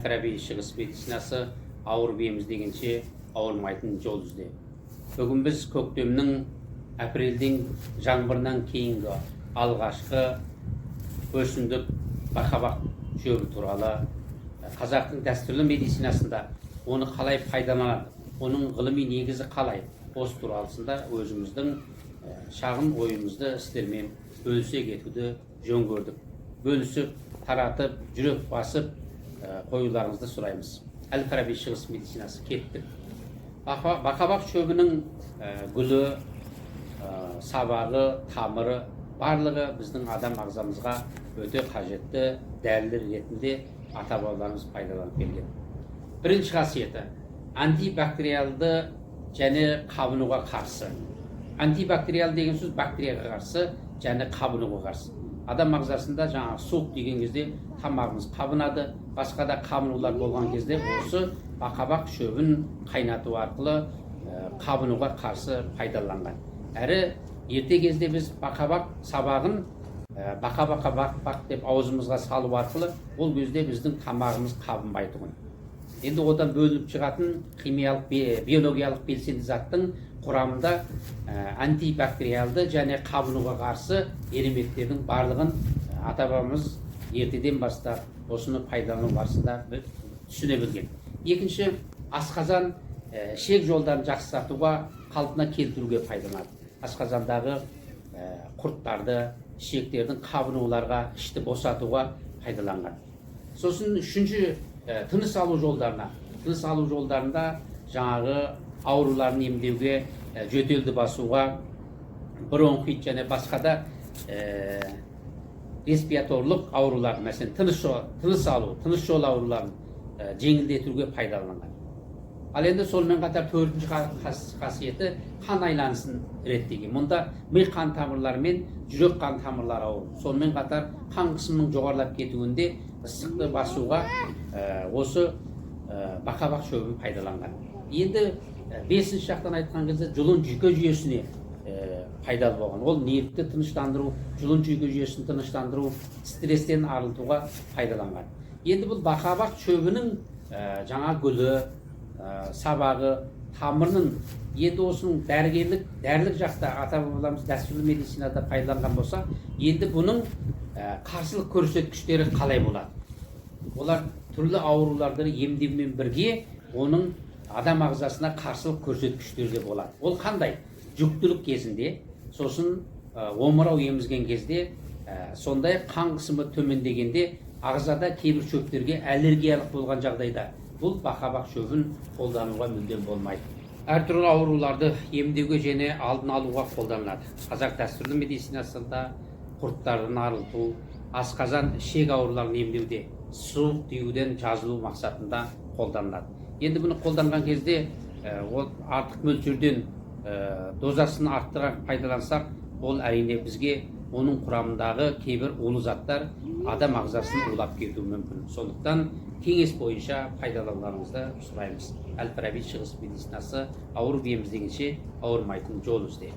Әл-Фараби шығыс медицинасы ауыр биеміз дегенше ауырмайтын жол ізде. Бүгін біз көктемнің апрельдің жаңбырынан кейінгі алғашқы өсімдік бақабақ шөбі туралы қазақтың дәстүрлі медицинасында оны қалай пайдаланады, оның ғылыми негізі қалай, осы туралысында өзіміздің шағын ойымызды істермен бөлісе кетуді жөн көрдік. Бөлісіп, таратып, жүрек басып қоюларыңызды сұраймыз. Әл-Фараби шығыс медицинасы кеттік. Бақабақ шөбінің гүлі, сабағы, тамыры барлығы біздің адам ағзамызға өте қажетті дәрілер ретінде ата-бабаларымыз пайдаланып келген. Бірінші қасиеті антибактериалды және қабынуға қарсы. Антибактериал деген сөз бактерияға қарсы және қабынуға қарсы. Адам ағзасында жаңағы суық деген кезде тамағымыз қабынады, басқа да қабынулар болған кезде осы бақабақ шөбін қайнату арқылы қабынуға қарсы пайдаланған. Әрі ерте кезде біз бақабақ сабағын бақ деп аузымызға салу арқылы ол кезде біздің тамағымыз қабынбай тұғын. Енді одан бөлініп шығатын химиялық, биологиялық белсенді заттың құрамында антибактериалды және қабынуға қарсы элементтердің барлығын ата-бабамыз ертеден бастап осыны пайдалану барысында түсіне білген. Екінші, асқазан ішек жолдарын жақсартуға, қалпына келтіруге пайдаланады. Асқазандағы құрттарды, ішектердің қабынуларға, ішті босатуға пайдаланған. Сосын үшінші, тыныс алу жолдарына. Тыныс алу жолдарында жаңағы ауруларын емдеуге, жөтелді басуға, бронхит және басқа да респираторлық аурулар, мәселен тыныс алу, тыныс жол ауруларын жеңілдетуге пайдаланған. Ал енді сонымен қатар төртінші қасиеті қан айланысын реттеген. Мұнда ми қан тамырлары мен жүрек қан тамырлары ауыр. Сонымен қатар қан қысымының жоғарылап кетуінде ыстықты басуға осы бақабақ шөбін пайдаланған. Енді бесінші жақтан айтқан кезде жұлын жүйке жүйесіне пайдалы болған. Ол нервті тыныштандыру, жұлын жүйке жүйесін тыныштандыру, стресстен арылтуға пайдаланған. Енді бұл бақабақ шөбінің жаңа гүлі, сабағы, тамырының енді осының дәрілік жақта ата-бабаларымыз дәстүрлі медицинада пайдаланған болса, енді бұның қарсылық көрсеткіштері қалай болады? Олар түрлі ауруларды емдеумен бірге оның адам ағзасына қарсылық көрсеткіштері де болады. Ол қандай? Жүктілік кезінде, сосын омырау емізген кезде, сондай қан қысымы төмендегенде, ағзада кейбір шөптерге аллергиялық болған жағдайда бұл бақабақ шөбін қолдануға мүлдем болмайды. Әртүрлі ауруларды емдеуге және алдын алуға қолданылады. Қазақ дәстүрлі медицинасында құрттарын арылту, асқазан, ішек ауруларын емдеуде, суық тиюден жазылу мақсатында қолданылады. Енді бұны қолданған кезде артық мөлшерден дозасын арттыра пайдалансақ, ол әрине бізге оның құрамындағы кейбір улы заттар адам ағзасын улап кетуі мүмкін. Сондықтан кеңес бойынша пайдалануларыңызды сұраймыз. Әл-Фараби шығыс медицинасы ауыр биеміз дегенше ауырмайтын жол ізде.